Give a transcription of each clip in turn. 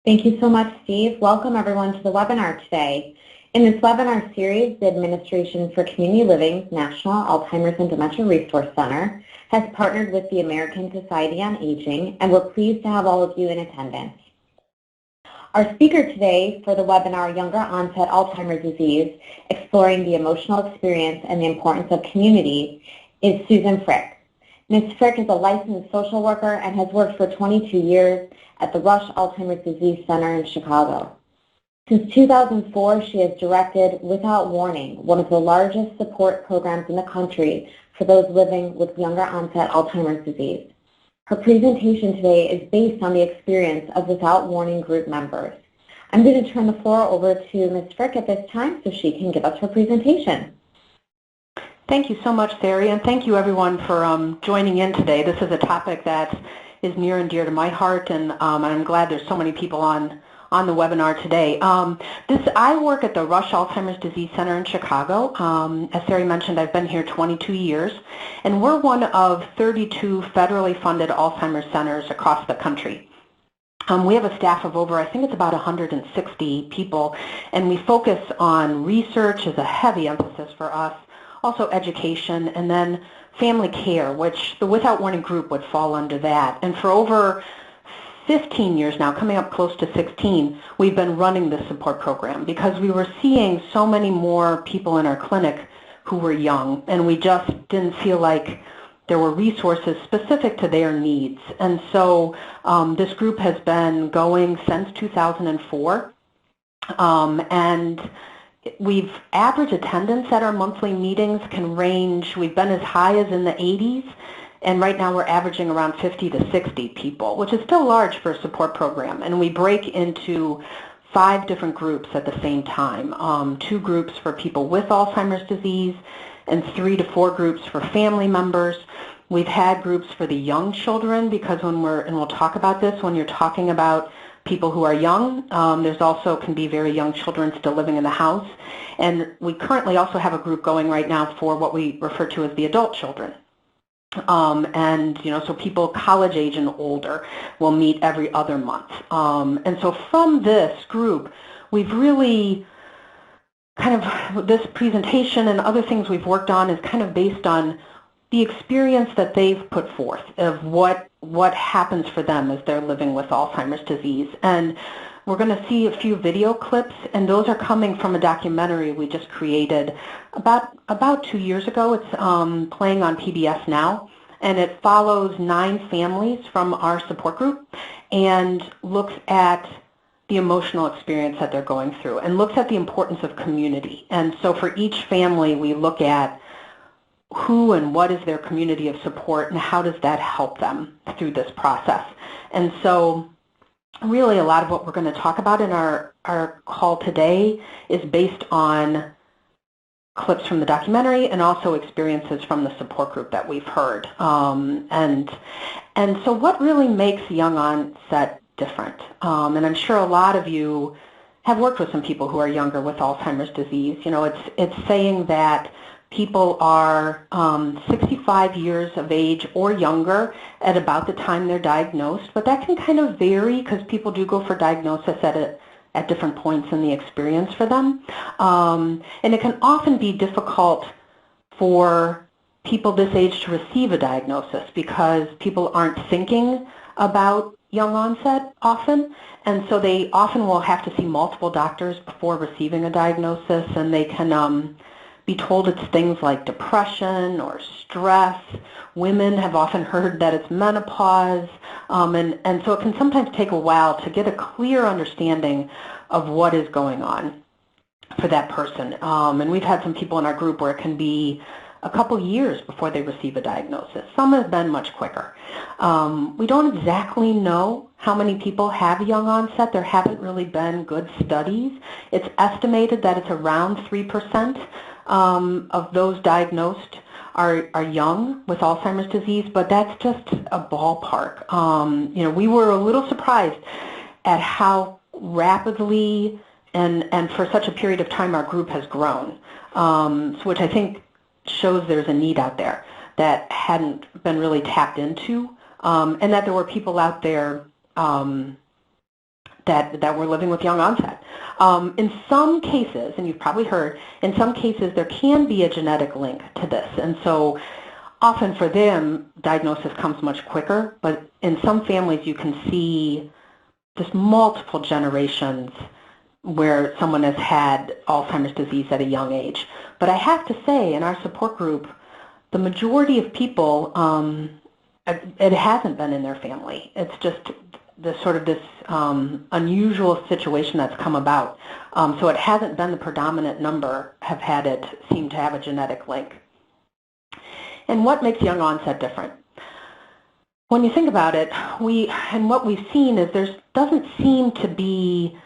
Thank you so much, Steve. Welcome everyone to the webinar today. In this webinar series, the Administration for Community Living's National Alzheimer's and Dementia Resource Center has partnered with the American Society on Aging, and we're pleased to have all of you in attendance. Our speaker today for the webinar, Younger Onset Alzheimer's Disease, Exploring the Emotional Experience and the Importance of Community, is Susan Frick. Ms. Frick is a licensed social worker and has worked for 22 years at the Rush Alzheimer's Disease Center in Chicago. Since 2004, she has directed Without Warning, one of the largest support programs in the country for those living with younger onset Alzheimer's disease. Her presentation today is based on the experience of Without Warning group members. I'm going to turn the floor over to Ms. Frick at this time so she can give us her presentation. Thank you so much, Sari, and thank you everyone for joining in today. This is a topic that is near and dear to my heart, and I'm glad there's so many people on the webinar today. I work at the Rush Alzheimer's Disease Center in Chicago. As Sari mentioned, I've been here 22 years, and we're one of 32 federally funded Alzheimer's centers across the country. We have a staff of over, I think it's about 160 people, and we focus on research as a heavy emphasis for us, also education, and then family care, which the Without Warning group would fall under that. And for over 15 years now, coming up close to 16, we've been running this support program because we were seeing so many more people in our clinic who were young, and we just didn't feel like there were resources specific to their needs. And so this group has been going since 2004, and we've average attendance at our monthly meetings can range, we've been as high as in the 80s, and right now we're averaging around 50 to 60 people, which is still large for a support program. And we break into 5 different groups at the same time, 2 groups for people with Alzheimer's disease and 3 to 4 groups for family members. We've had groups for the young children because and we'll talk about this, when you're talking about people who are young, there's also can be very young children still living in the house. And we currently also have a group going right now for what we refer to as the adult children. So people college age and older will meet every other month. And so from this group, we've really this presentation and other things we've worked on is kind of based on the experience that they've put forth of what happens for them as they're living with Alzheimer's disease. And we're going to see a few video clips, and those are coming from a documentary we just created about 2 years ago. It's playing on PBS now, and it follows 9 families from our support group and looks at the emotional experience that they're going through and looks at the importance of community. And so for each family, we look at who and what is their community of support and how does that help them through this process. And so really a lot of what we're going to talk about in our call today is based on clips from the documentary and also experiences from the support group that we've heard. And so what really makes young onset different? And I'm sure a lot of you have worked with some people who are younger with Alzheimer's disease. You know, it's saying that people are 65 years of age or younger at about the time they're diagnosed, but that can kind of vary because people do go for diagnosis at different points in the experience for them. And it can often be difficult for people this age to receive a diagnosis because people aren't thinking about young onset often, and so they often will have to see multiple doctors before receiving a diagnosis, and they can be told it's things like depression or stress. Women have often heard that it's menopause, and so it can sometimes take a while to get a clear understanding of what is going on for that person. And we've had some people in our group where it can be a couple years before they receive a diagnosis. Some have been much quicker. We don't exactly know how many people have young onset. There haven't really been good studies. It's estimated that it's around 3% of those diagnosed are young with Alzheimer's disease, but that's just a ballpark. We were a little surprised at how rapidly and for such a period of time our group has grown, which I think shows there's a need out there that hadn't been really tapped into, and that there were people out there that were living with young onset. In some cases, and you've probably heard, in some cases there can be a genetic link to this, and so often for them, diagnosis comes much quicker, but in some families you can see just multiple generations where someone has had Alzheimer's disease at a young age. But I have to say, in our support group, the majority of people, it hasn't been in their family. It's just this unusual situation that's come about. So it hasn't been the predominant number have had it seem to have a genetic link. And what makes young onset different? When you think about it, what we've seen is there doesn't seem to be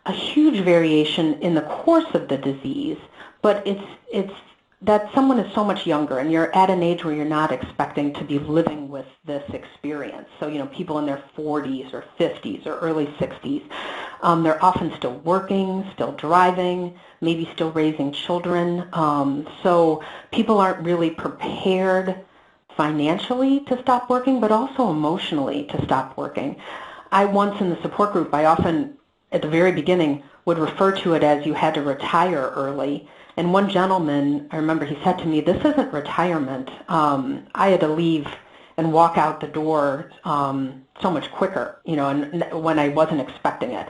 a huge variation in the course of the disease, but it's that someone is so much younger and you're at an age where you're not expecting to be living with this experience. So, people in their 40s or 50s or early 60s, they're often still working, still driving, maybe still raising children. So people aren't really prepared financially to stop working, but also emotionally to stop working. I once in the support group, I often, at the very beginning, would refer to it as you had to retire early. And one gentleman, I remember he said to me, this isn't retirement. I had to leave and walk out the door so much quicker, and when I wasn't expecting it.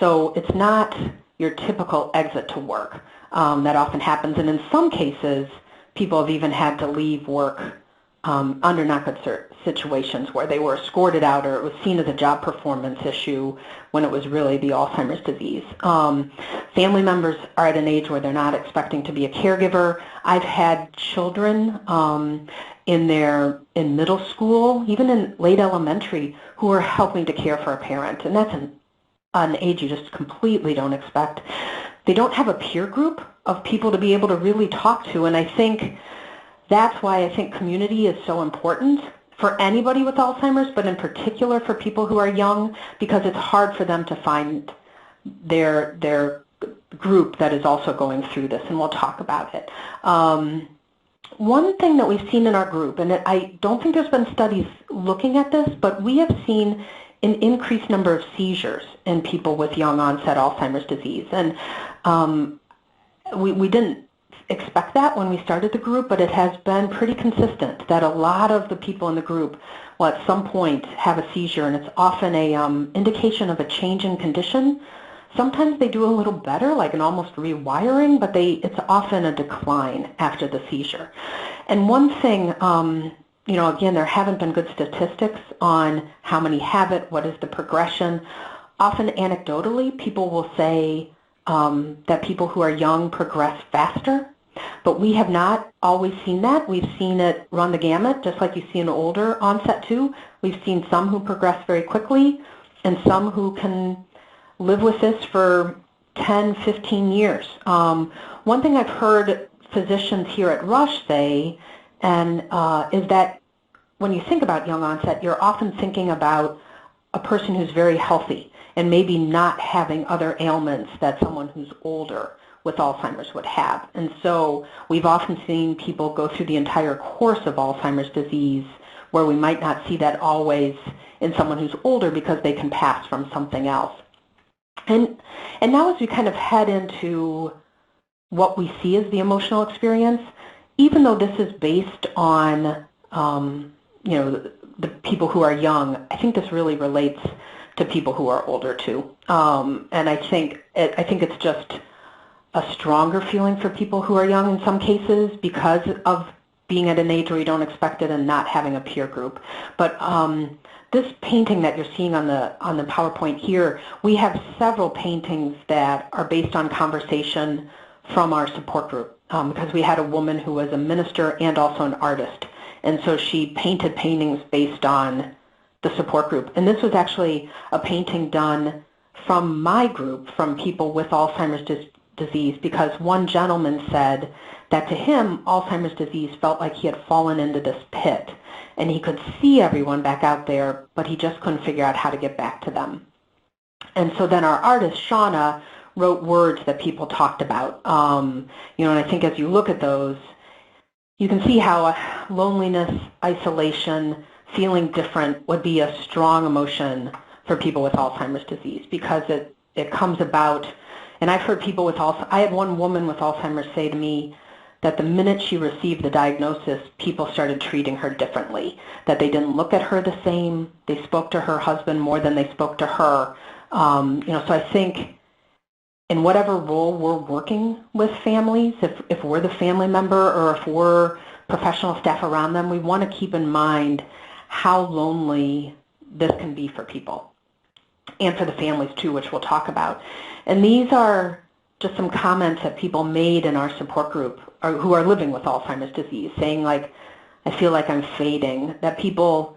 So it's not your typical exit to work. That often happens. And in some cases, people have even had to leave work under not good situations where they were escorted out or it was seen as a job performance issue when it was really the Alzheimer's disease. Family members are at an age where they're not expecting to be a caregiver. I've had children in middle school, even in late elementary, who are helping to care for a parent, and that's an age you just completely don't expect. They don't have a peer group of people to be able to really talk to, and I think that's why I think community is so important for anybody with Alzheimer's, but in particular for people who are young, because it's hard for them to find their group that is also going through this, and we'll talk about it. One thing that we've seen in our group, and I don't think there's been studies looking at this, but we have seen an increased number of seizures in people with young onset Alzheimer's disease. And we didn't expect that when we started the group, but it has been pretty consistent that a lot of the people in the group will at some point have a seizure, and it's often a indication of a change in condition. Sometimes they do a little better, like an almost rewiring, but it's often a decline after the seizure. And one thing, again, there haven't been good statistics on how many have it, what is the progression. Often anecdotally, people will say that people who are young progress faster, but we have not always seen that. We've seen it run the gamut, just like you see an older onset too. We've seen some who progress very quickly and some who can live with this for 10, 15 years. One thing I've heard physicians here at Rush say is that when you think about young onset, you're often thinking about a person who's very healthy and maybe not having other ailments that someone who's older with Alzheimer's would have. And so we've often seen people go through the entire course of Alzheimer's disease where we might not see that always in someone who's older because they can pass from something else. And now as we kind of head into what we see as the emotional experience, even though this is based on the people who are young, I think this really relates to people who are older too. And I think it's just a stronger feeling for people who are young in some cases because of being at an age where you don't expect it and not having a peer group. But this painting that you're seeing on the PowerPoint here, we have several paintings that are based on conversation from our support group because we had a woman who was a minister and also an artist. And so she painted paintings based on the support group. And this was actually a painting done from my group, from people with Alzheimer's disease, because one gentleman said that to him, Alzheimer's disease felt like he had fallen into this pit. And he could see everyone back out there, but he just couldn't figure out how to get back to them. And so then our artist, Shauna, wrote words that people talked about. And I think as you look at those, you can see how loneliness, isolation, feeling different would be a strong emotion for people with Alzheimer's disease, because it comes about, and I've heard people with Alzheimer's, I had one woman with Alzheimer's say to me that the minute she received the diagnosis, people started treating her differently, that they didn't look at her the same, they spoke to her husband more than they spoke to her. So I think in whatever role we're working with families, if we're the family member or if we're professional staff around them, we want to keep in mind how lonely this can be for people and for the families too, which we'll talk about. And these are just some comments that people made in our support group who are living with Alzheimer's disease, saying like, I feel like I'm fading, that people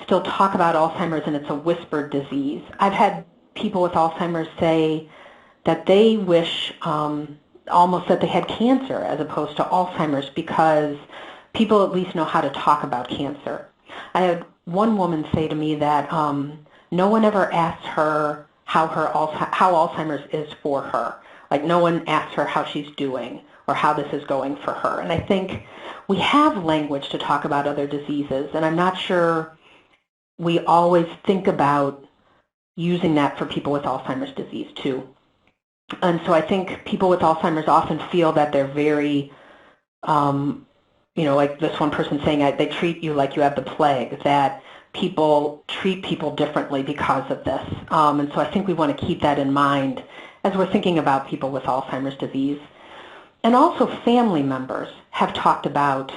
still talk about Alzheimer's and it's a whispered disease. I've had people with Alzheimer's say that they wish almost that they had cancer as opposed to Alzheimer's, because people at least know how to talk about cancer. I had one woman say to me that no one ever asked her how Alzheimer's is for her. Like, no one asks her how she's doing or how this is going for her. And I think we have language to talk about other diseases, and I'm not sure we always think about using that for people with Alzheimer's disease too. And so I think people with Alzheimer's often feel that they're very, like this one person saying, they treat you like you have the plague, that people treat people differently because of this. And so I think we want to keep that in mind as we're thinking about people with Alzheimer's disease. And also family members have talked about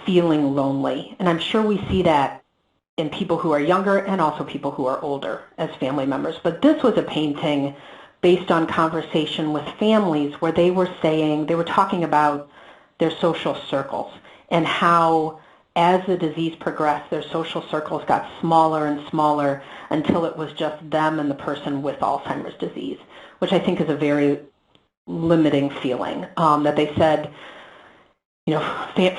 feeling lonely. And I'm sure we see that in people who are younger and also people who are older as family members. But this was a painting based on conversation with families where they were talking about their social circles and how as the disease progressed, their social circles got smaller and smaller until it was just them and the person with Alzheimer's disease, which I think is a very limiting feeling. That they said,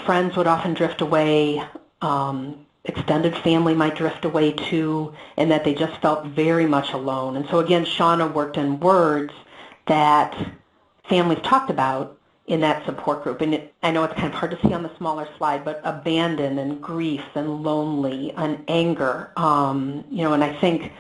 friends would often drift away, extended family might drift away too, and that they just felt very much alone. And so again, Shauna worked in words that families talked about in that support group. And I know it's kind of hard to see on the smaller slide, but abandon and grief and lonely and anger, and I think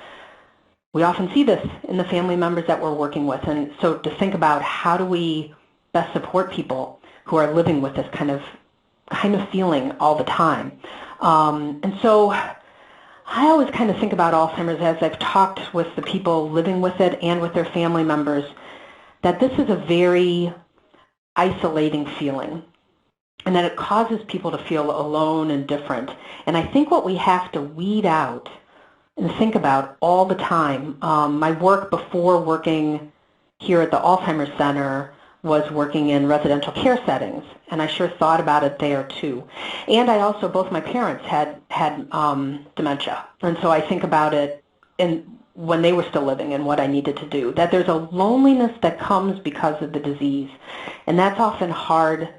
we often see this in the family members that we're working with. And so to think about how do we best support people who are living with this kind of feeling all the time. And so I always kind of think about Alzheimer's as I've talked with the people living with it and with their family members, that this is a very isolating feeling and that it causes people to feel alone and different. And I think what we have to weed out and think about all the time, my work before working here at the Alzheimer's Center was working in residential care settings, and I sure thought about it there too. And I also, both my parents had dementia, and so I think about it when they were still living and what I needed to do, that there's a loneliness that comes because of the disease, and that's often hard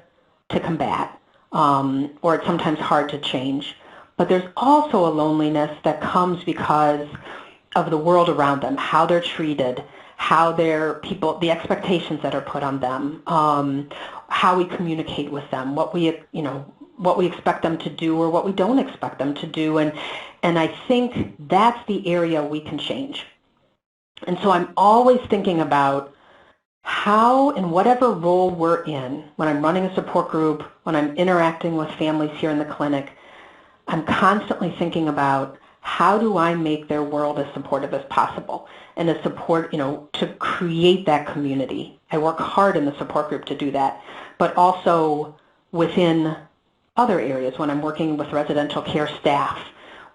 to combat, or it's sometimes hard to change. But there's also a loneliness that comes because of the world around them, how they're treated, how the expectations that are put on them, how we communicate with them, what we expect them to do or what we don't expect them to do. And I think that's the area we can change. And so I'm always thinking about how, in whatever role we're in, when I'm running a support group, when I'm interacting with families here in the clinic, I'm constantly thinking about how do I make their world as supportive as possible and to create that community. I work hard in the support group to do that, but also within other areas when I'm working with residential care staff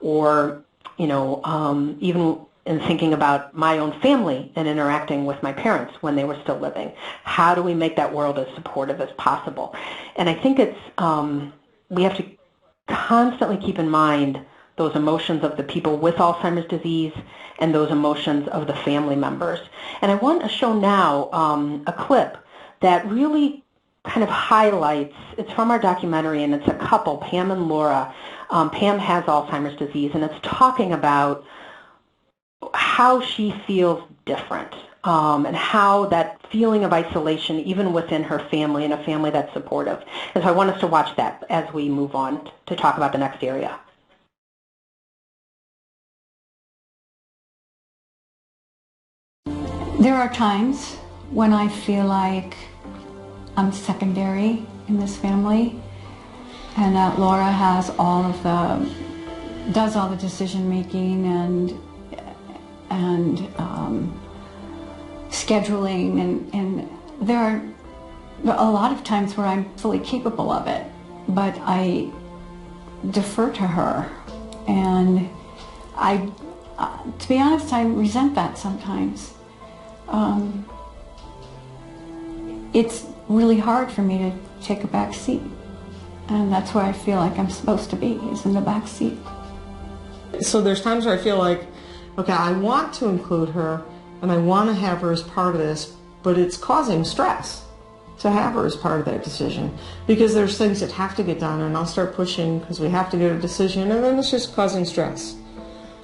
or, even in thinking about my own family and interacting with my parents when they were still living. How do we make that world as supportive as possible? And I think we have to constantly keep in mind those emotions of the people with Alzheimer's disease and those emotions of the family members. And I want to show now a clip that really kind of highlights, it's from our documentary, and it's a couple, Pam and Laura. Pam has Alzheimer's disease, and it's talking about how she feels different and how that feeling of isolation, even within her family and a family that's supportive. And so I want us to watch that as we move on to talk about the next area. There are times when I feel like I'm secondary in this family, and that Laura has does all the decision making and scheduling, and there are a lot of times where I'm fully capable of it, but I defer to her, and to be honest, I resent that sometimes. It's really hard for me to take a back seat, and that's where I feel like I'm supposed to be, is in the back seat. So there's times where I feel like, okay, I want to include her and I want to have her as part of this, but it's causing stress to have her as part of that decision, because there's things that have to get done, and I'll start pushing because we have to get a decision, and then it's just causing stress.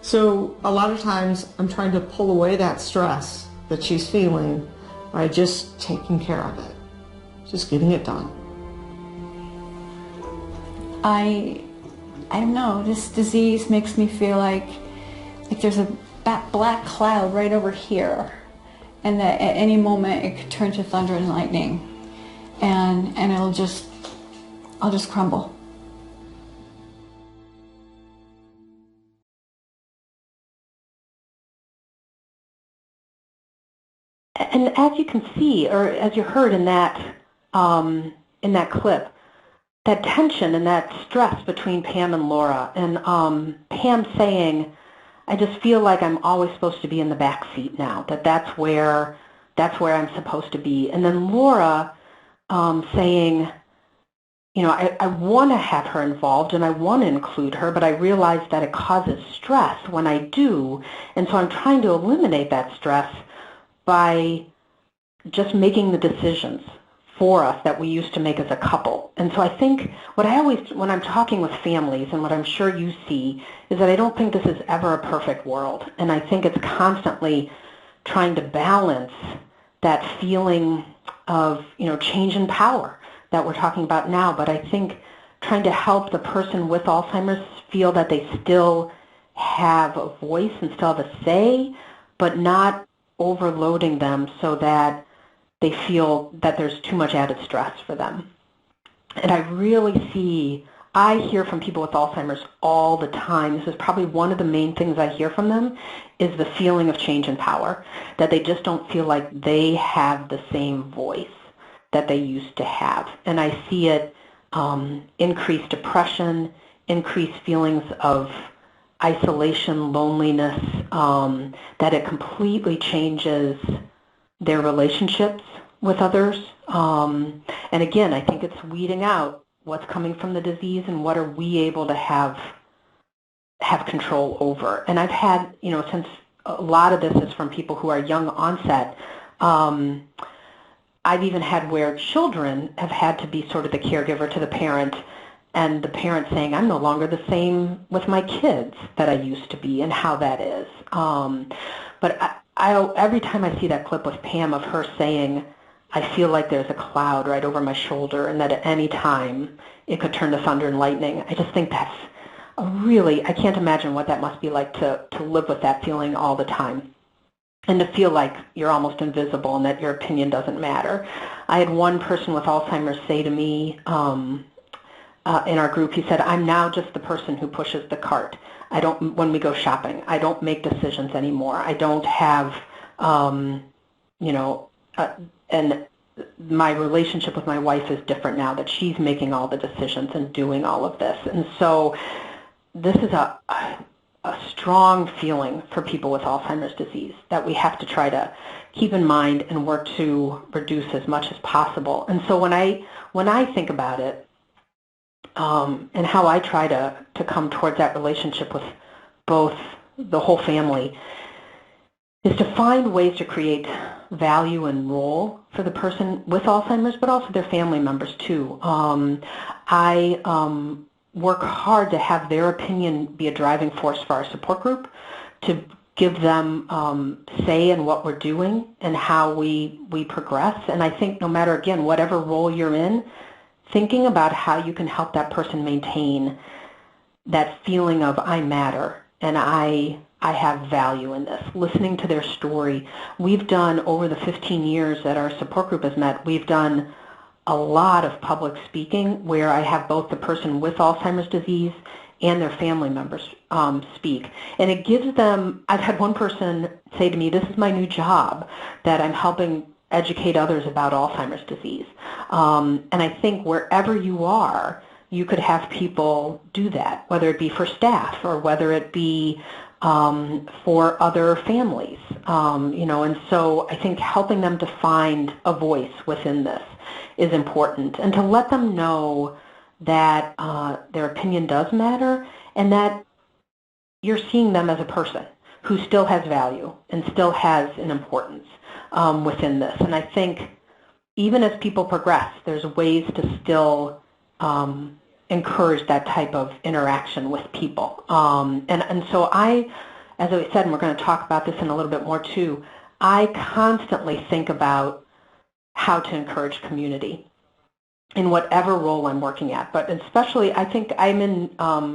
So a lot of times I'm trying to pull away that stress that she's feeling by just taking care of it, just getting it done. I don't know, this disease makes me feel like there's a black cloud right over here, and that at any moment it could turn to thunder and lightning, and I'll just crumble. And as you can see, or as you heard in that clip, that tension and that stress between Pam and Laura, and Pam saying, "I just feel like I'm always supposed to be in the back seat now. That's where I'm supposed to be." And then Laura saying, "You know, I want to have her involved and I want to include her, but I realize that it causes stress when I do, and so I'm trying to eliminate that stress by just making the decisions for us that we used to make as a couple." And so I think when I'm talking with families, and what I'm sure you see, is that I don't think this is ever a perfect world. And I think it's constantly trying to balance that feeling of, change in power that we're talking about now. But I think trying to help the person with Alzheimer's feel that they still have a voice and still have a say, but not overloading them so that they feel that there's too much added stress for them. And I hear from people with Alzheimer's all the time. This is probably one of the main things I hear from them, is the feeling of change in power, that they just don't feel like they have the same voice that they used to have. And I see it increased depression, increased feelings of isolation, loneliness, that it completely changes their relationships with others. And again, I think it's weeding out what's coming from the disease and what are we able to have control over. And I've had, since a lot of this is from people who are young onset, I've even had where children have had to be sort of the caregiver to the parent, and the parent saying, "I'm no longer the same with my kids that I used to be," and how that is. But every time I see that clip with Pam of her saying, "I feel like there's a cloud right over my shoulder, and that at any time it could turn to thunder and lightning," I just think that's I can't imagine what that must be like to live with that feeling all the time, and to feel like you're almost invisible and that your opinion doesn't matter. I had one person with Alzheimer's say to me, in our group, he said, "I'm now just the person who pushes the cart. When we go shopping, I don't make decisions anymore. I don't have, and my relationship with my wife is different now, that she's making all the decisions and doing all of this." And so this is a strong feeling for people with Alzheimer's disease that we have to try to keep in mind and work to reduce as much as possible. And so when I think about it, and how I try to come towards that relationship with both the whole family, is to find ways to create value and role for the person with Alzheimer's, but also their family members too. I work hard to have their opinion be a driving force for our support group, to give them say in what we're doing and how we progress. And I think no matter, again, whatever role you're in, thinking about how you can help that person maintain that feeling of I matter and I I have value in this, listening to their story. We've done, over the 15 years that our support group has met, we've done a lot of public speaking where I have both the person with Alzheimer's disease and their family members speak. And it gives them, I've had one person say to me, this is my new job, that I'm helping educate others about Alzheimer's disease. And I think wherever you are, you could have people do that, whether it be for staff or whether it be for other families. And so I think helping them to find a voice within this is important, and to let them know that their opinion does matter and that you're seeing them as a person who still has value and still has an importance within this. And I think even as people progress, there's ways to still encourage that type of interaction with people. And so I, as I said, and we're going to talk about this in a little bit more too, I constantly think about how to encourage community in whatever role I'm working at. But especially, I think I'm in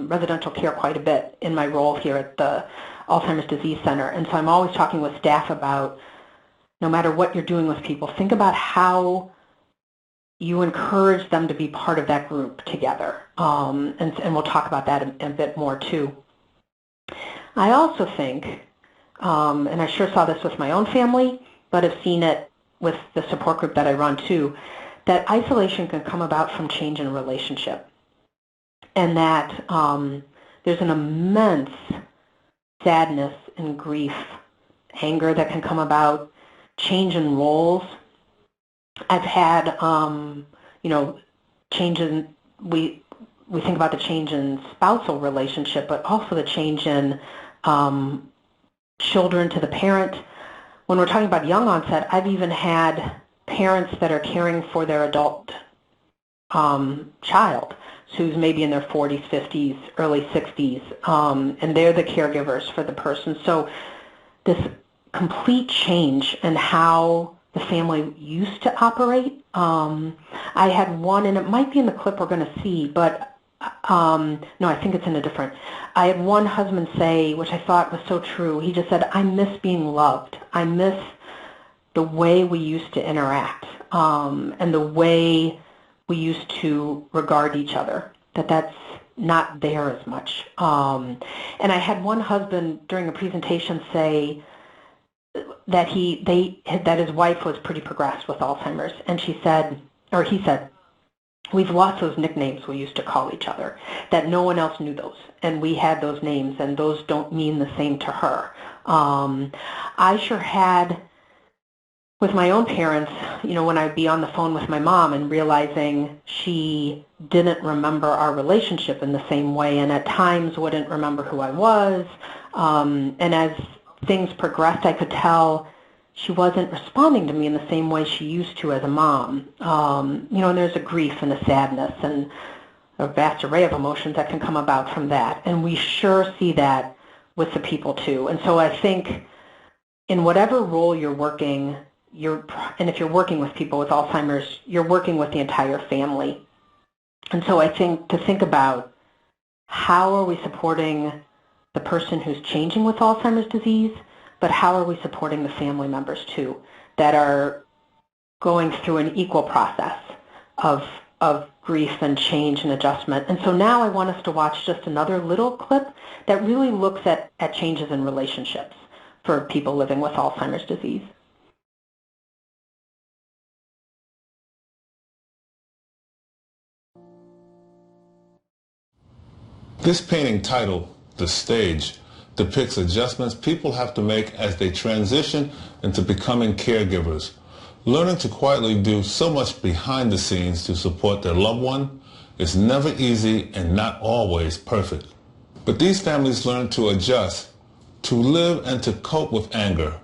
residential care quite a bit in my role here at the Alzheimer's Disease Center. And so I'm always talking with staff about, no matter what you're doing with people, think about how you encourage them to be part of that group together. And we'll talk about that a bit more too. I also think, and I sure saw this with my own family, but have seen it with the support group that I run too, that isolation can come about from change in a relationship. And that there's an immense sadness and grief, anger that can come about, change in roles. I've had, change in, we think about the change in spousal relationship, but also the change in children to the parent. When we're talking about young onset, I've even had parents that are caring for their adult child who's maybe in their 40s, 50s, early 60s, and they're the caregivers for the person. So this complete change in how the family used to operate. I had one, and it might be in the clip we're going to see, but no, I think it's in a different. I had one husband say, which I thought was so true, he just said, I miss being loved. I miss the way we used to interact and the way we used to regard each other, that's not there as much. And I had one husband during a presentation say that that his wife was pretty progressed with Alzheimer's, and he said, we've lost those nicknames we used to call each other, that no one else knew those, and we had those names, and those don't mean the same to her. I sure had, with my own parents, when I'd be on the phone with my mom and realizing she didn't remember our relationship in the same way, and at times wouldn't remember who I was, and as things progressed, I could tell she wasn't responding to me in the same way she used to as a mom. And there's a grief and a sadness and a vast array of emotions that can come about from that. And we sure see that with the people too. And so I think in whatever role you're working, and if you're working with people with Alzheimer's, you're working with the entire family. And so I think to think about how are we supporting the person who's changing with Alzheimer's disease, but how are we supporting the family members too that are going through an equal process of grief and change and adjustment. And so now I want us to watch just another little clip that really looks at changes in relationships for people living with Alzheimer's disease. This painting, titled The Stage, depicts adjustments people have to make as they transition into becoming caregivers, learning to quietly do so much behind the scenes to support their loved one. Is never easy and not always perfect. But these families learn to adjust, to live and to cope with anger,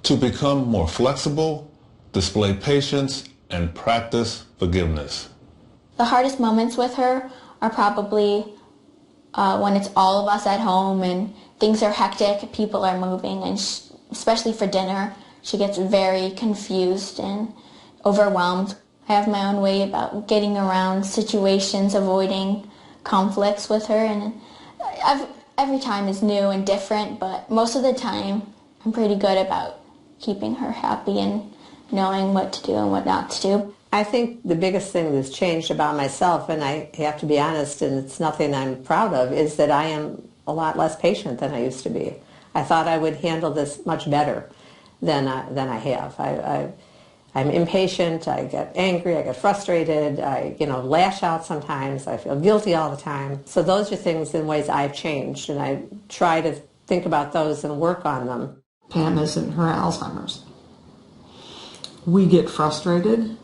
to become more flexible, display patience, and practice forgiveness. The hardest moments with her are probably when it's all of us at home and things are hectic, people are moving, and especially for dinner, she gets very confused and overwhelmed. I have my own way about getting around situations, avoiding conflicts with her, and every time is new and different, but most of the time I'm pretty good about keeping her happy and knowing what to do and what not to do. I think the biggest thing that's changed about myself, and I have to be honest, and it's nothing I'm proud of, is that I am a lot less patient than I used to be. I thought I would handle this much better than I have. I'm impatient, I get angry, I get frustrated, I lash out sometimes, I feel guilty all the time. So those are things in ways I've changed, and I try to think about those and work on them. Pam isn't her Alzheimer's. We get frustrated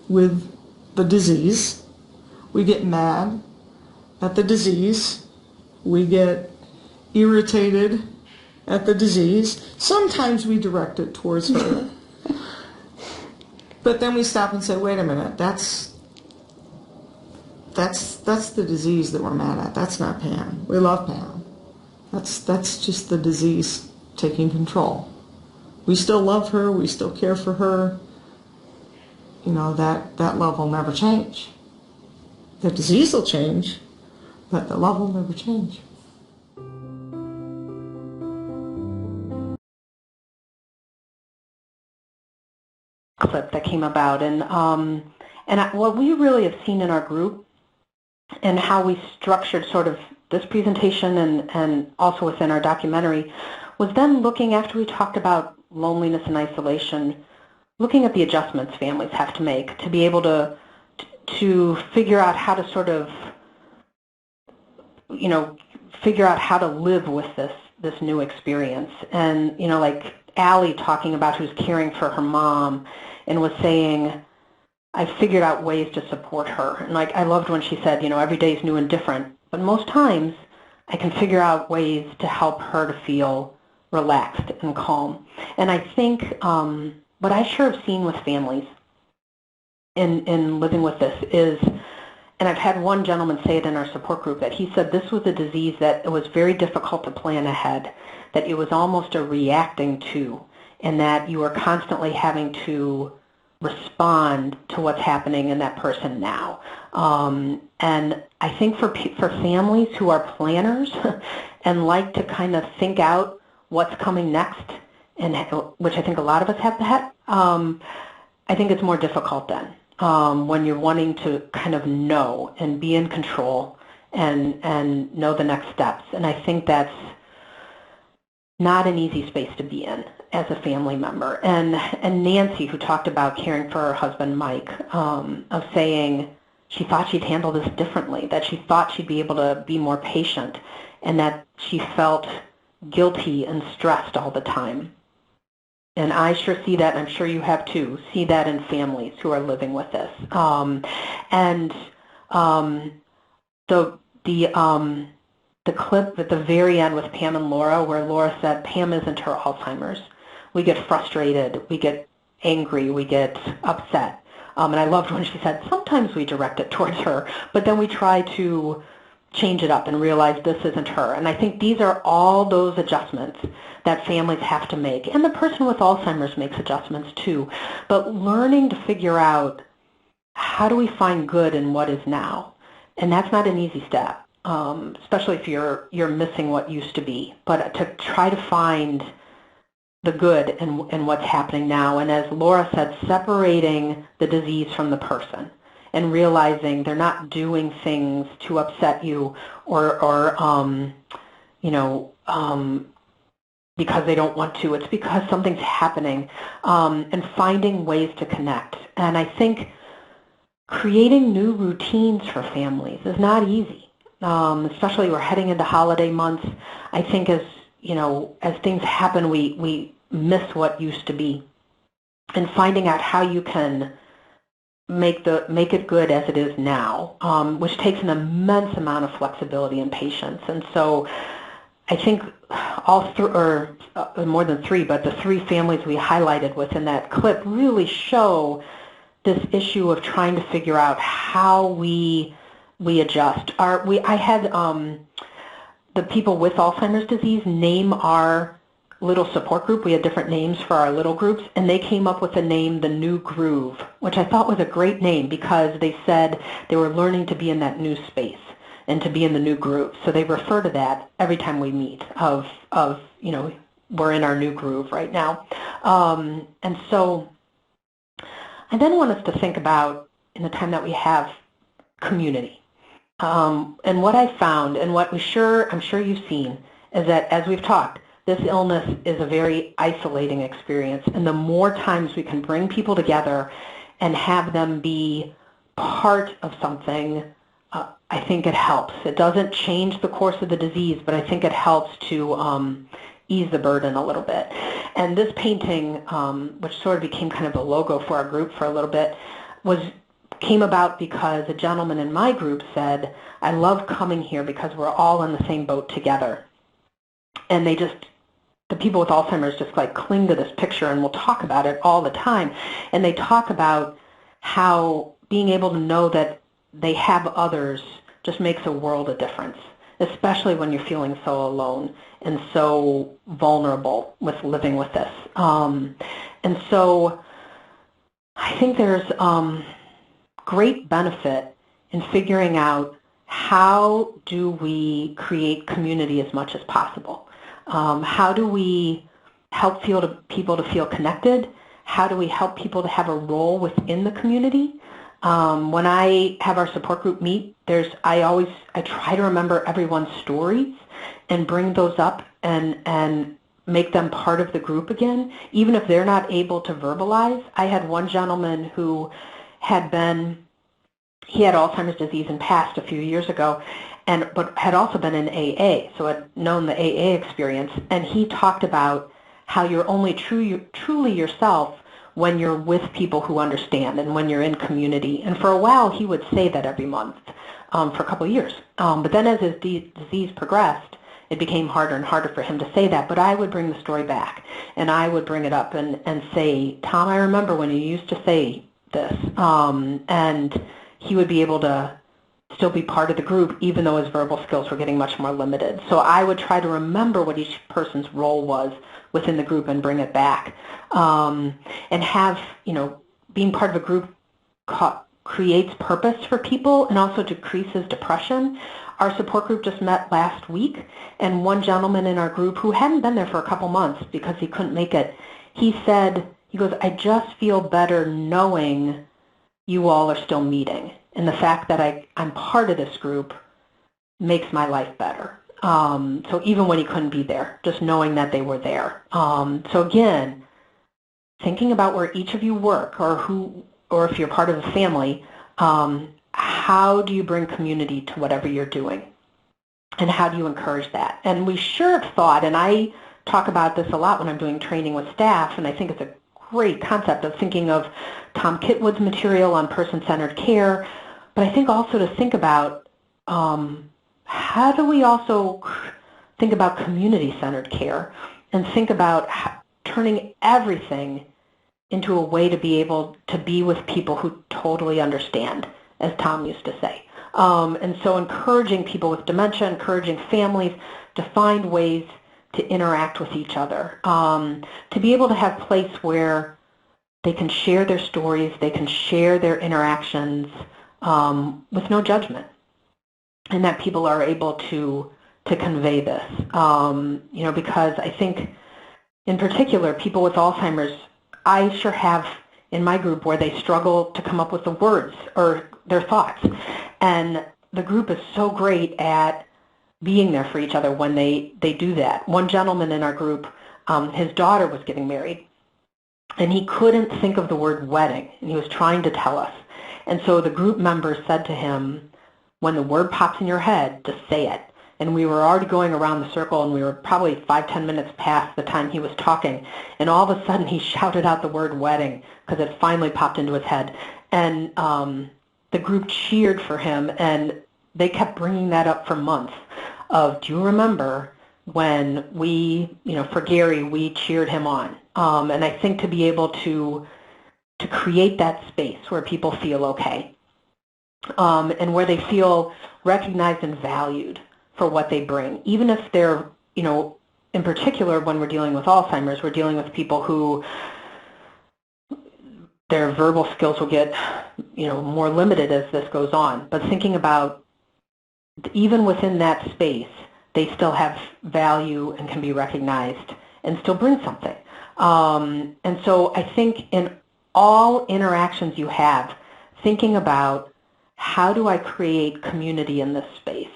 with the disease. We get mad at the disease. We get irritated at the disease. Sometimes we direct it towards her. But then we stop and say, wait a minute, that's the disease that we're mad at. That's not Pam. We love Pam. That's just the disease taking control. We still love her. We still care for her. That love will never change. The disease will change, but the love will never change. Clip that came about, and what we really have seen in our group and how we structured sort of this presentation and also within our documentary was then looking, after we talked about loneliness and isolation, looking at the adjustments families have to make to be able to figure out how to sort of figure out how to live with this new experience. And like Allie talking about who's caring for her mom and was saying, I figured out ways to support her. And like I loved when she said, every day is new and different, but most times I can figure out ways to help her to feel relaxed and calm. And I think what I sure have seen with families in living with this is, and I've had one gentleman say it in our support group, that he said this was a disease that it was very difficult to plan ahead, that it was almost a reacting to, and that you are constantly having to respond to what's happening in that person now. And I think for families who are planners and like to kind of think out what's coming next, and which I think a lot of us have that, I think it's more difficult then when you're wanting to kind of know and be in control and know the next steps. And I think that's not an easy space to be in as a family member. And Nancy, who talked about caring for her husband, Mike, of saying she thought she'd handle this differently, that she thought she'd be able to be more patient, and that she felt guilty and stressed all the time. And I sure see that, and I'm sure you have too, see that in families who are living with this. The clip at the very end with Pam and Laura, where Laura said Pam isn't her Alzheimer's. We get frustrated, we get angry, we get upset. And I loved when she said sometimes we direct it towards her, but then we try to change it up and realize this isn't her. And I think these are all those adjustments that families have to make. And the person with Alzheimer's makes adjustments too. But learning to figure out how do we find good in what is now. And that's not an easy step, especially if you're missing what used to be. But to try to find the good in what's happening now. And as Laura said, separating the disease from the person and realizing they're not doing things to upset you or because they don't want to. It's because something's happening, and finding ways to connect. And I think creating new routines for families is not easy, especially we're heading into holiday months. I think as things happen, we miss what used to be, and finding out how you can make it good as it is now, which takes an immense amount of flexibility and patience. And so I think more than three, but the three families we highlighted within that clip really show this issue of trying to figure out how we adjust. I had the people with Alzheimer's disease name our little support group. We had different names for our little groups, and they came up with the name The New Groove, which I thought was a great name because they said they were learning to be in that new space and to be in the new group. So they refer to that every time we meet of we're in our new groove right now. And so I then want us to think about, in the time that we have, community. And what I found, and what I'm sure you've seen, is that as we've talked, this illness is a very isolating experience. And the more times we can bring people together and have them be part of something, I think it helps. It doesn't change the course of the disease, but I think it helps to ease the burden a little bit. And this painting, which sort of became kind of the logo for our group for a little bit, came about because a gentleman in my group said, I love coming here because we're all in the same boat together. And the people with Alzheimer's just like cling to this picture, and we'll talk about it all the time. And they talk about how being able to know that they have others just makes a world of difference, especially when you're feeling so alone and so vulnerable with living with this. And so I think there's great benefit in figuring out how do we create community as much as possible. How do we help people to feel connected? How do we help people to have a role within the community? When I have our support group meet, I try to remember everyone's stories and bring those up and make them part of the group again, even if they're not able to verbalize. I had one gentleman who he had Alzheimer's disease and passed a few years ago, but had also been in AA, so had known the AA experience, and he talked about how you're only truly yourself when you're with people who understand and when you're in community. And for a while, he would say that every month for a couple of years. But then as his disease progressed, it became harder and harder for him to say that. But I would bring the story back, and I would bring it up and say, Tom, I remember when you used to say this. And he would be able to still be part of the group, even though his verbal skills were getting much more limited. So I would try to remember what each person's role was within the group and bring it back. And have, being part of a group creates purpose for people and also decreases depression. Our support group just met last week, and one gentleman in our group who hadn't been there for a couple months because he couldn't make it, he goes, I just feel better knowing you all are still meeting. And the fact that I'm part of this group makes my life better. So even when he couldn't be there, just knowing that they were there. So again, thinking about where each of you work or if you're part of a family, how do you bring community to whatever you're doing? And how do you encourage that? And we sure have thought, and I talk about this a lot when I'm doing training with staff, and I think it's a great concept of thinking of Tom Kitwood's material on person-centered care, but I think also to think about how do we also think about community-centered care and think about turning everything into a way to be able to be with people who totally understand, as Tom used to say. And so encouraging people with dementia, encouraging families to find ways to interact with each other, to be able to have a place where they can share their stories, they can share their interactions with no judgment, and that people are able to convey this. Because I think, in particular, people with Alzheimer's, I sure have in my group where they struggle to come up with the words or their thoughts. And the group is so great at being there for each other when they do that. One gentleman in our group, his daughter was getting married, and he couldn't think of the word wedding, and he was trying to tell us. And so the group members said to him, when the word pops in your head, just say it. And we were already going around the circle, and we were probably 5-10 minutes past the time he was talking, and all of a sudden he shouted out the word wedding because it finally popped into his head. And the group cheered for him, and they kept bringing that up for months of, do you remember when we, for Gary, we cheered him on? And I think to be able to create that space where people feel okay, and where they feel recognized and valued for what they bring, even if they're, in particular when we're dealing with Alzheimer's, we're dealing with people who their verbal skills will get, more limited as this goes on. But thinking about even within that space, they still have value and can be recognized and still bring something. And so I think in all interactions you have, thinking about how do I create community in this space.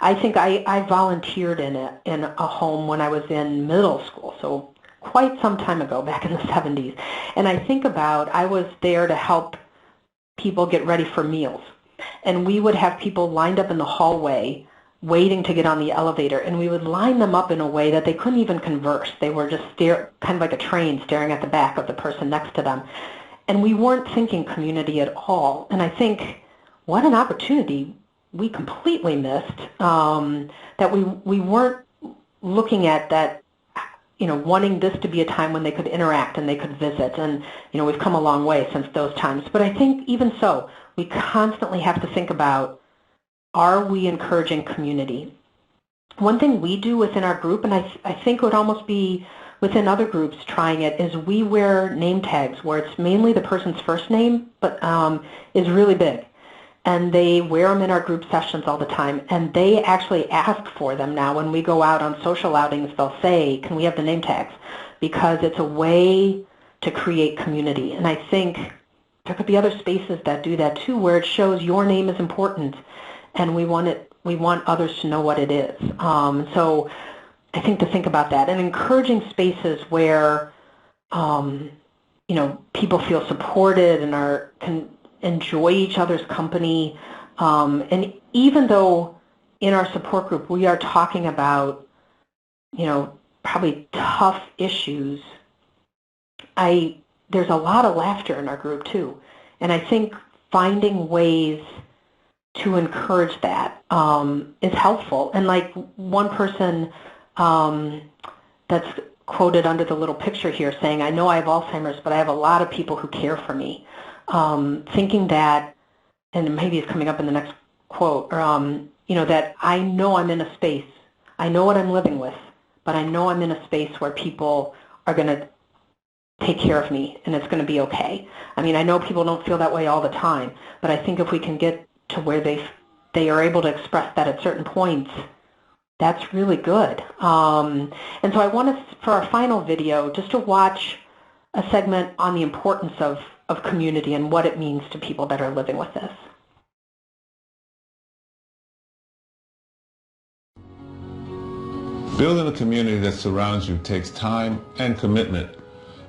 I think I volunteered in a home when I was in middle school, so quite some time ago, back in the 70s. And I think about, I was there to help people get ready for meals. And we would have people lined up in the hallway waiting to get on the elevator, and we would line them up in a way that they couldn't even converse. They were just kind of like a train staring at the back of the person next to them. And we weren't thinking community at all. And I think what an opportunity we completely missed, that we weren't looking at that, wanting this to be a time when they could interact and they could visit. And, we've come a long way since those times. But I think even so, we constantly have to think about, are we encouraging community? One thing we do within our group, and I think it would almost be within other groups trying it, is we wear name tags where it's mainly the person's first name, but is really big. And they wear them in our group sessions all the time, and they actually ask for them now. When we go out on social outings, they'll say, can we have the name tags? Because it's a way to create community. And I think there could be other spaces that do that too, where it shows your name is important, and we want others to know what it is. So I think to think about that, and encouraging spaces where people feel supported and can enjoy each other's company. And even though in our support group we are talking about, probably tough issues, there's a lot of laughter in our group too. And I think finding ways to encourage that is helpful. And like one person that's quoted under the little picture here saying, I know I have Alzheimer's, but I have a lot of people who care for me. Thinking that, and maybe it's coming up in the next quote, that I know I'm in a space, I know what I'm living with, but I know I'm in a space where people are going to take care of me and it's going to be okay. I mean, I know people don't feel that way all the time, but I think if we can get to where they are able to express that at certain points, that's really good. And so I want us, for our final video, just to watch a segment on the importance of community and what it means to people that are living with this. Building a community that surrounds you takes time and commitment.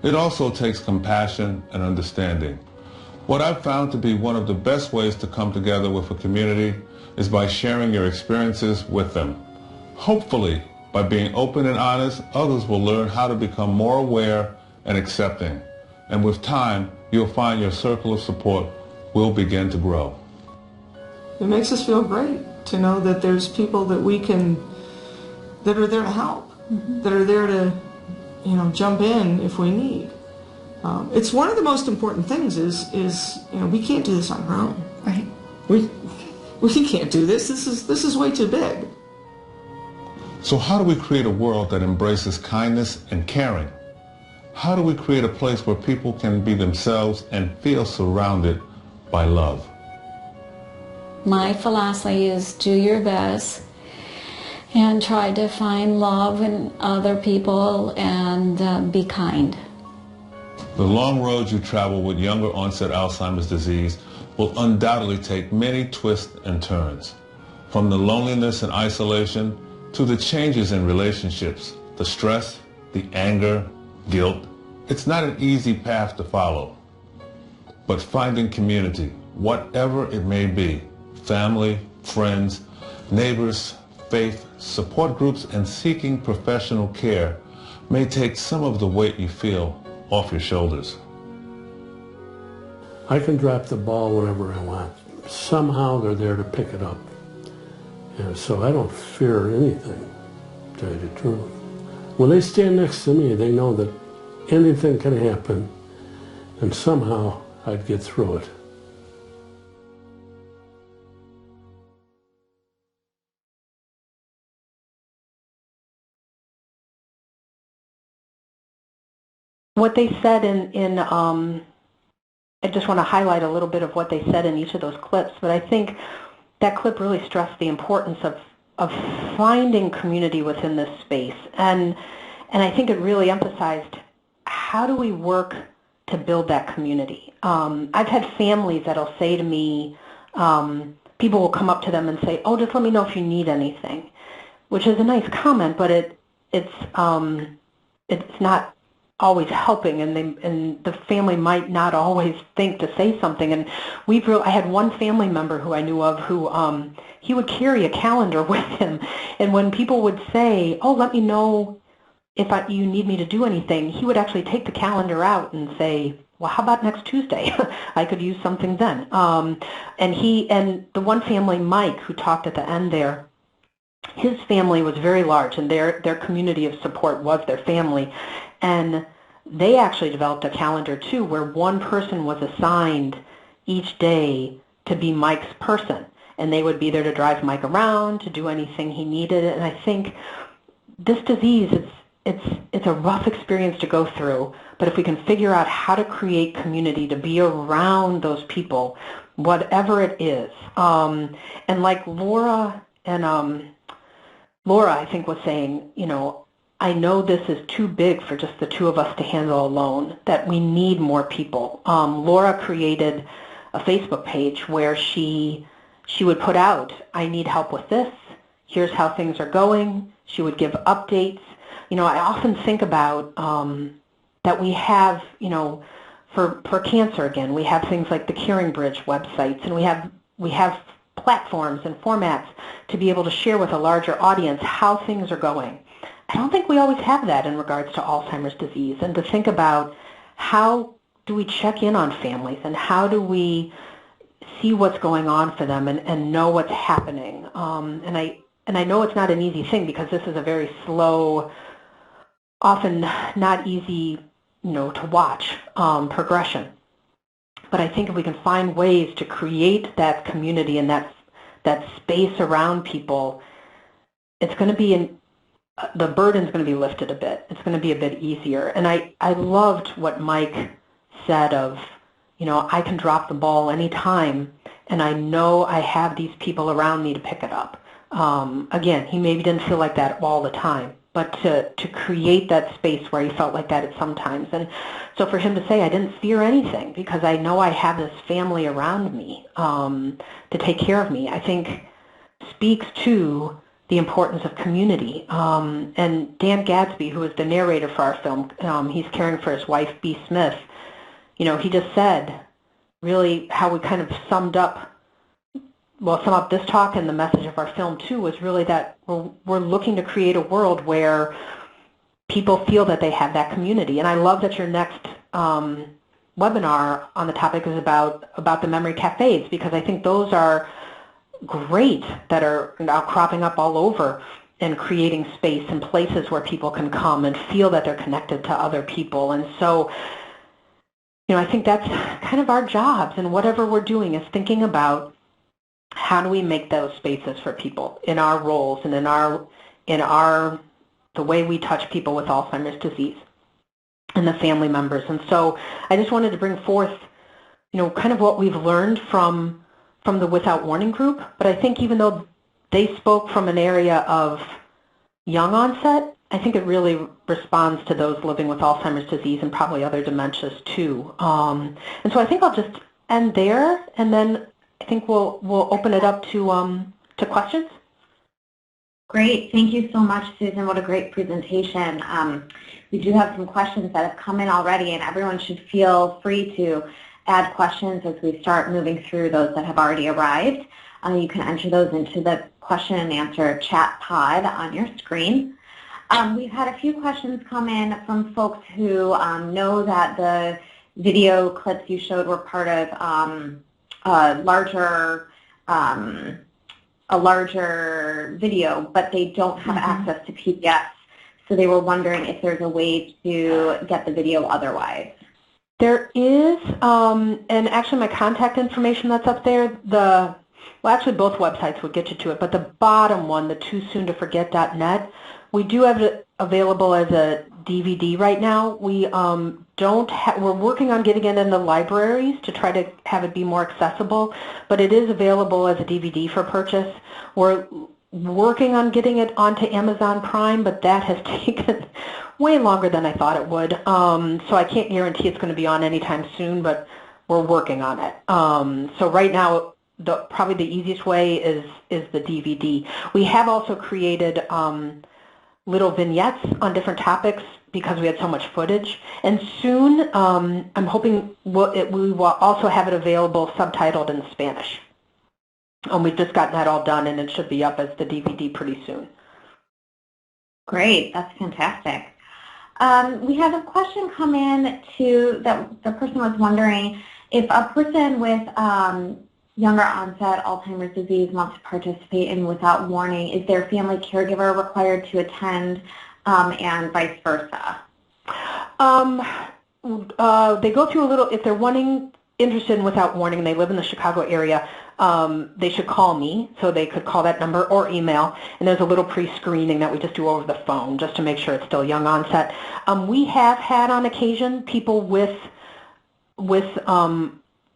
It also takes compassion and understanding. What I've found to be one of the best ways to come together with a community is by sharing your experiences with them. Hopefully, by being open and honest, others will learn how to become more aware and accepting. And with time, you'll find your circle of support will begin to grow. It makes us feel great to know that there's people that that are there to help, that are there to, jump in if we need. It's one of the most important things is we can't do this on our own. Right. We can't do this. This is way too big. So how do we create a world that embraces kindness and caring? How do we create a place where people can be themselves and feel surrounded by love? My philosophy is do your best and try to find love in other people and be kind. The long road you travel with younger onset Alzheimer's disease will undoubtedly take many twists and turns. From the loneliness and isolation to the changes in relationships, the stress, the anger, guilt. It's not an easy path to follow. But finding community, whatever it may be, family, friends, neighbors, faith, support groups, and seeking professional care may take some of the weight you feel off your shoulders. I can drop the ball whenever I want. Somehow they're there to pick it up. And so I don't fear anything, to tell you the truth. When they stand next to me, they know that anything can happen, and somehow I'd get through it. What they said I just want to highlight a little bit of what they said in each of those clips, but I think that clip really stressed the importance of finding community within this space. And I think it really emphasized, how do we work to build that community? I've had families that'll say to me, people will come up to them and say, oh, just let me know if you need anything, which is a nice comment, but it's not always helping, and the family might not always think to say something. And I had one family member who I knew of who he would carry a calendar with him, and when people would say, oh, let me know if you need me to do anything, he would actually take the calendar out and say, well, how about next Tuesday? I could use something then. And the one family, Mike, who talked at the end there, his family was very large, and their community of support was their family. And they actually developed a calendar, too, where one person was assigned each day to be Mike's person. And they would be there to drive Mike around, to do anything he needed. And I think this disease, it's a rough experience to go through, but if we can figure out how to create community, to be around those people, whatever it is. And like Laura, I think, was saying, I know this is too big for just the two of us to handle alone, that we need more people. Laura created a Facebook page where she would put out, I need help with this, here's how things are going. She would give updates. I often think about that we have, for cancer, again, we have things like the CaringBridge websites, and we have platforms and formats to be able to share with a larger audience how things are going. I don't think we always have that in regards to Alzheimer's disease, and to think about how do we check in on families, and how do we see what's going on for them and know what's happening. And I know it's not an easy thing, because this is a very slow, often not easy, to watch progression. But I think if we can find ways to create that community and that space around people, it's going to be the burden's going to be lifted a bit. It's going to be a bit easier. And I loved what Mike said of, I can drop the ball anytime, and I know I have these people around me to pick it up. Again, he maybe didn't feel like that all the time, but to create that space where he felt like that at some times. And so for him to say, I didn't fear anything because I know I have this family around me to take care of me, I think speaks to the importance of community. And Dan Gadsby, who is the narrator for our film, he's caring for his wife, B. Smith, he just said really how we kind of sum up this talk, and the message of our film too was really that we're looking to create a world where people feel that they have that community. And I love that your next webinar on the topic is about the memory cafes, because I think those are great, that are now cropping up all over and creating space and places where people can come and feel that they're connected to other people. And so, I think that's kind of our jobs, and whatever we're doing is thinking about how do we make those spaces for people in our roles and in the way we touch people with Alzheimer's disease and the family members. And so I just wanted to bring forth, kind of what we've learned from the Without Warning group. But I think even though they spoke from an area of young onset, I think it really responds to those living with Alzheimer's disease and probably other dementias too. And so I think I'll just end there, and then I think we'll open it up to questions. Great. Thank you so much, Susan. What a great presentation. We do have some questions that have come in already, and everyone should feel free to add questions as we start moving through those that have already arrived. You can enter those into the question and answer chat pod on your screen. We've had a few questions come in from folks who know that the video clips you showed were part of a larger video, but they don't have access to PDFs. So they were wondering if there's a way to get the video otherwise. There is, and actually my contact information that's up there, actually both websites would get you to it, but the bottom one, the toosoontoforget.net, We do have it available as a DVD right now. We we're working on getting it in the libraries to try to have it be more accessible, but it is available as a DVD for purchase. We're working on getting it onto Amazon Prime, but that has taken way longer than I thought it would. So I can't guarantee it's going to be on anytime soon, but we're working on it. So right now, probably the easiest way is the DVD. We have also created little vignettes on different topics because we had so much footage. And soon, I'm hoping we will also have it available subtitled in Spanish. We've just gotten that all done, and it should be up as the DVD pretty soon. Great, that's fantastic. We have a question come in that the person was wondering if a person with younger onset Alzheimer's disease wants to participate in Without Warning, is their family caregiver required to attend and vice versa? They go through a little, if they're interested in Without Warning and they live in the Chicago area, they should call me, so they could call that number or email, and there's a little pre-screening that we just do over the phone just to make sure it's still young onset. We have had on occasion people with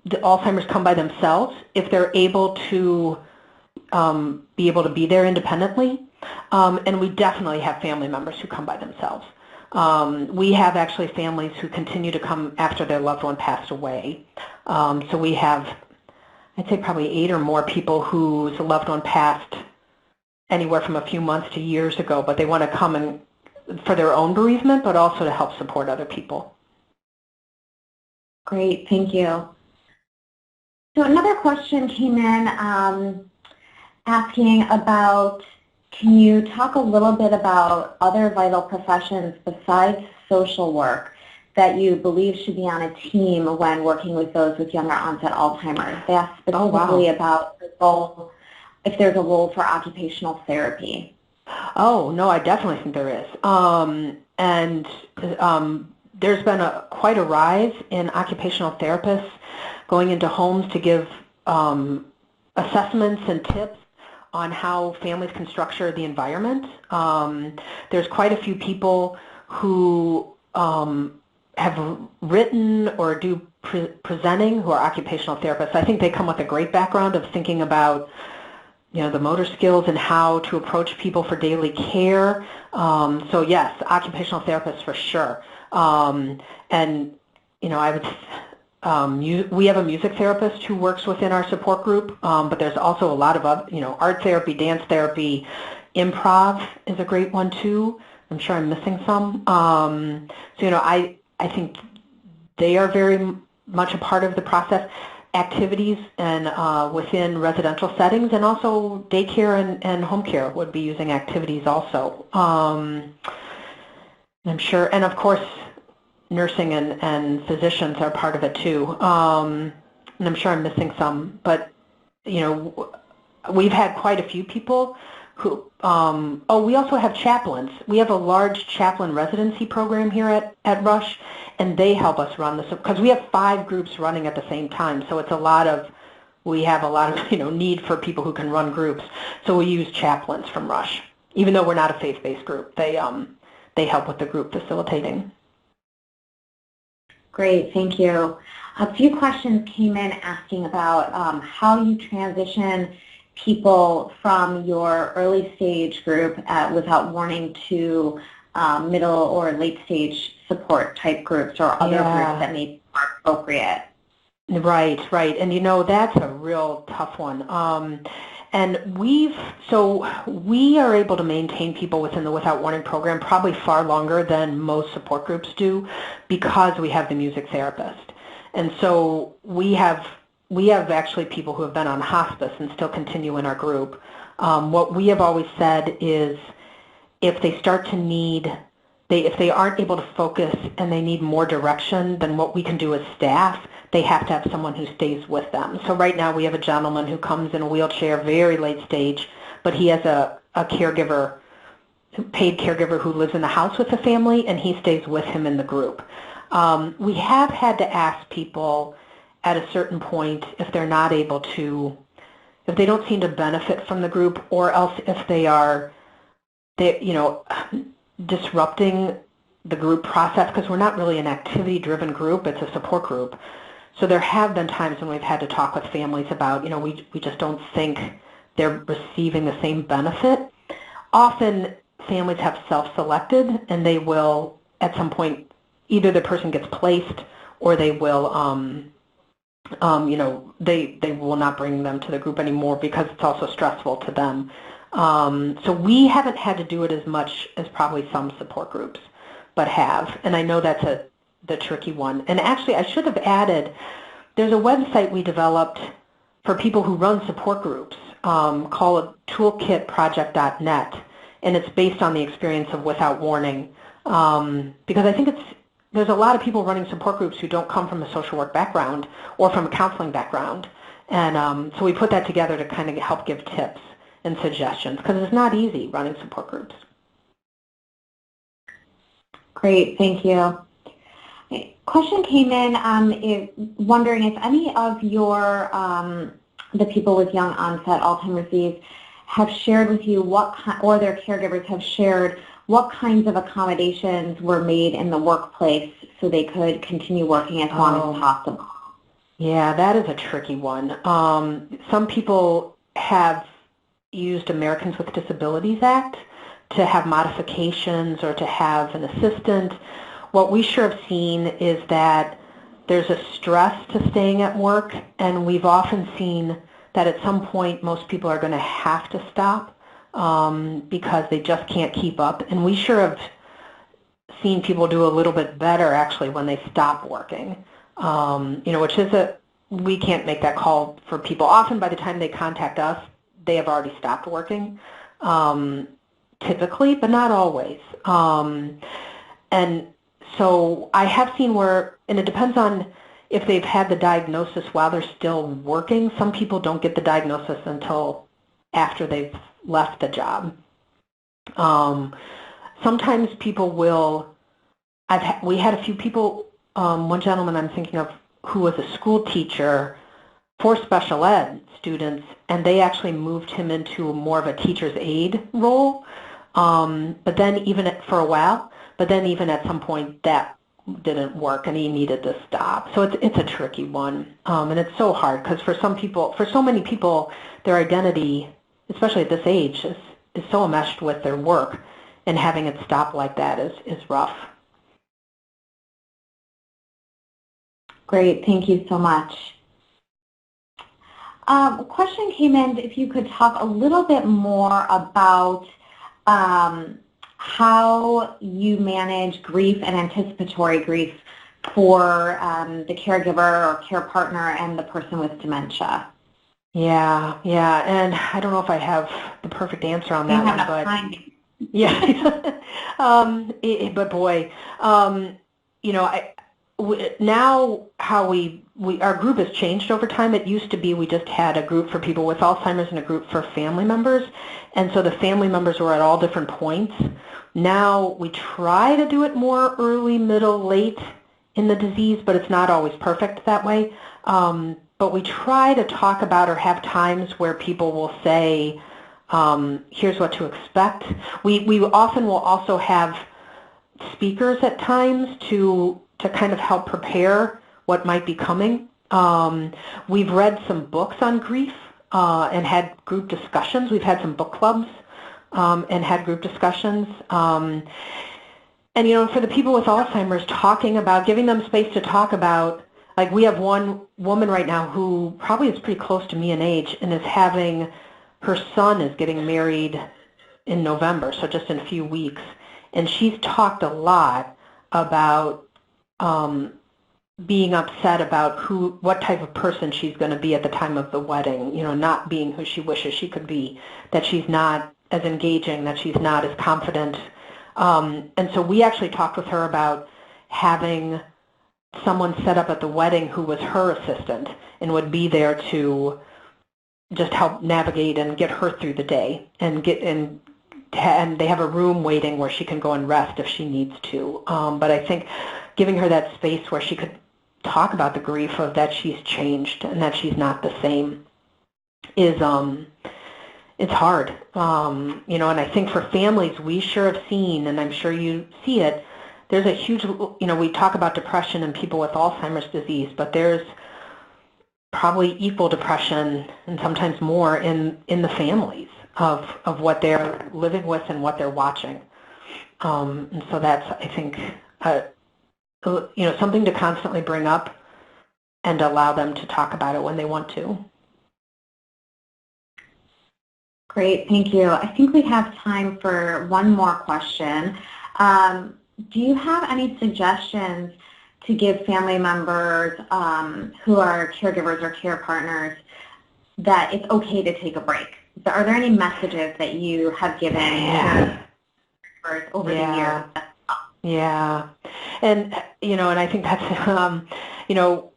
the Alzheimer's come by themselves if they're able to be there independently, and we definitely have family members who come by themselves. We have actually families who continue to come after their loved one passed away. So we have, I'd say, probably 8 or more people whose loved one passed anywhere from a few months to years ago, but they want to come for their own bereavement, but also to help support other people. Great, thank you. So another question came in asking about, can you talk a little bit about other vital professions besides social work that you believe should be on a team when working with those with younger onset Alzheimer's? They asked specifically about the role, if there's a role for occupational therapy. Oh, no, I definitely think there is. There's been quite a rise in occupational therapists going into homes to give assessments and tips on how families can structure the environment. There's quite a few people who have written or do presenting who are occupational therapists. I think they come with a great background of thinking about the motor skills and how to approach people for daily care. So yes, occupational therapists for sure. We have a music therapist who works within our support group, but there's also a lot of other, art therapy, dance therapy, improv is a great one too. I'm sure I'm missing some. I think they are very much a part of the process. Activities and within residential settings, and also daycare and home care would be using activities also. I'm sure, and of course, nursing and physicians are part of it too. And I'm sure I'm missing some, but we've had quite a few people who, we also have chaplains. We have a large chaplain residency program here at Rush, and they help us run this, because we have 5 groups running at the same time, so we have a lot of need for people who can run groups, so we use chaplains from Rush. Even though we're not a faith-based group, they help with the group facilitating. Great, thank you. A few questions came in asking about how you transition people from your early stage group Without Warning to middle or late stage support type groups or other groups that may be more appropriate. Right. And that's a real tough one. And we are able to maintain people within the Without Warning program probably far longer than most support groups do, because we have the music therapist. And so we have actually people who have been on hospice and still continue in our group. What we have always said is, if they start to need, if they aren't able to focus and they need more direction than what we can do as staff, they have to have someone who stays with them. So right now we have a gentleman who comes in a wheelchair, very late stage, but he has a caregiver, paid caregiver who lives in the house with the family, and he stays with him in the group. We have had to ask people at a certain point if they're not able to, if they don't seem to benefit from the group, or else if they are disrupting the group process, because we're not really an activity-driven group, it's a support group. So there have been times when we've had to talk with families about, we just don't think they're receiving the same benefit. Often families have self-selected, and they will, at some point, either the person gets placed or they will, they will not bring them to the group anymore because it's also stressful to them. So we haven't had to do it as much as probably some support groups, but have. And I know that's the tricky one. And actually, I should have added, there's a website we developed for people who run support groups called toolkitproject.net, and it's based on the experience of Without Warning, because I think there's a lot of people running support groups who don't come from a social work background or from a counseling background. And so we put that together to kind of help give tips and suggestions, because it's not easy running support groups. Great, thank you. Question came in wondering if any of your, the people with young onset Alzheimer's disease have shared with you or their caregivers have shared what kinds of accommodations were made in the workplace so they could continue working as long as possible. Yeah, that is a tricky one. Some people have used Americans with Disabilities Act to have modifications or to have an assistant. What we sure have seen is that there's a stress to staying at work, and we've often seen that at some point most people are going to have to stop because they just can't keep up. And we sure have seen people do a little bit better actually when they stop working, which is we can't make that call for people. Often by the time they contact us, they have already stopped working, typically, but not always. And so I have seen where, and it depends on if they've had the diagnosis while they're still working. Some people don't get the diagnosis until after they've left the job. Sometimes people will, we had a few people, one gentleman I'm thinking of who was a school teacher for special ed students, and they actually moved him into more of a teacher's aide role, but then even for a while, but then even at some point that didn't work and he needed to stop. So it's a tricky one, and it's so hard because for so many people, their identity, especially at this age, is so enmeshed with their work, and having it stop like that is rough. Great, thank you so much. A question came in if you could talk a little bit more about how you manage grief and anticipatory grief for the caregiver or care partner and the person with dementia. Yeah, and I don't know if I have the perfect answer on that one, but yeah, but boy, now how our group has changed over time. It used to be we just had a group for people with Alzheimer's and a group for family members, and so the family members were at all different points. Now we try to do it more early, middle, late in the disease, but it's not always perfect that way. But we try to talk about or have times where people will say, here's what to expect. We often will also have speakers at times to kind of help prepare what might be coming. We've read some books on grief and had group discussions. We've had some book clubs and had group discussions. And, for the people with Alzheimer's, giving them space to talk about, like we have one woman right now who probably is pretty close to me in age and her son is getting married in November, so just in a few weeks. And she's talked a lot about being upset about what type of person she's going to be at the time of the wedding, not being who she wishes she could be, that she's not as engaging, that she's not as confident. And so we actually talked with her about having someone set up at the wedding who was her assistant and would be there to just help navigate and get her through the day, and they have a room waiting where she can go and rest if she needs to. But I think giving her that space where she could talk about the grief of that she's changed and that she's not the same is it's hard. You know, and I think for families, we sure have seen, and I'm sure you see it, there's a huge, you know, we talk about depression in people with Alzheimer's disease, but there's probably equal depression and sometimes more in the families of what they're living with and what they're watching. And so that's, I think, you know, something to constantly bring up and allow them to talk about it when they want to. Great, thank you. I think we have time for one more question. Do you have any suggestions to give family members who are caregivers or care partners that it's okay to take a break? Are there any messages that you have given caregivers over the years? Yeah, and you know, and I think that's you know,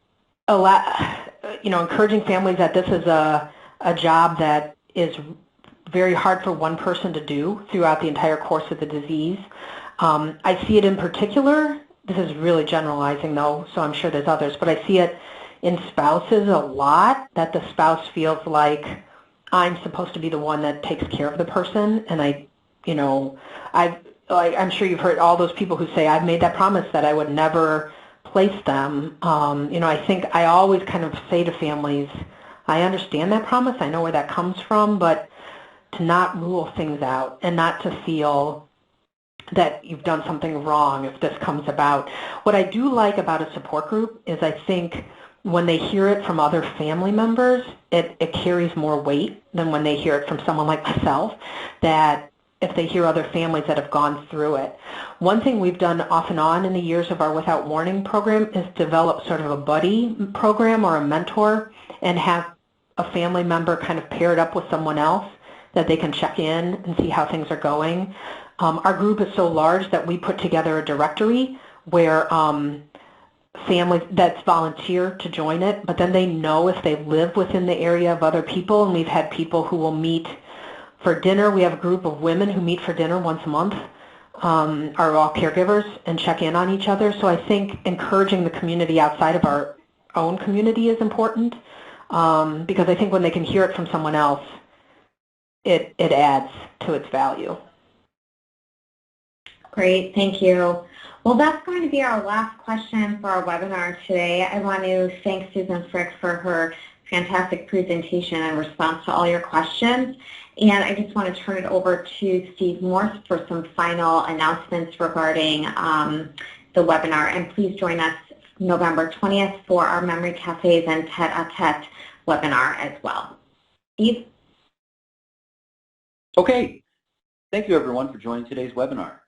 a lot. You know, encouraging families that this is a job that is very hard for one person to do throughout the entire course of the disease. I see it in particular. This is really generalizing, though, so I'm sure there's others, but I see it in spouses a lot, that the spouse feels like I'm supposed to be the one that takes care of the person, and you know, I'm sure you've heard all those people who say, I've made that promise that I would never place them. You know, I think I always kind of say to families, I understand that promise, I know where that comes from, but to not rule things out and not to feel that you've done something wrong if this comes about. What I do like about a support group is I think when they hear it from other family members, it carries more weight than when they hear it from someone like myself, that if they hear other families that have gone through it. One thing we've done off and on in the years of our Without Warning program is develop sort of a buddy program or a mentor and have a family member kind of paired up with someone else that they can check in and see how things are going. Our group is so large that we put together a directory where families that's volunteer to join it, but then they know if they live within the area of other people, and we've had people who will meet for dinner. We have a group of women who meet for dinner once a month, are all caregivers, and check in on each other. So I think encouraging the community outside of our own community is important, because I think when they can hear it from someone else, it adds to its value. Great, thank you. Well, that's going to be our last question for our webinar today. I want to thank Susan Frick for her fantastic presentation and response to all your questions. And I just want to turn it over to Steve Morse for some final announcements regarding the webinar. And please join us November 20th for our Memory Cafes and Tete-a-Tete webinar as well. Steve? Okay. Thank you, everyone, for joining today's webinar.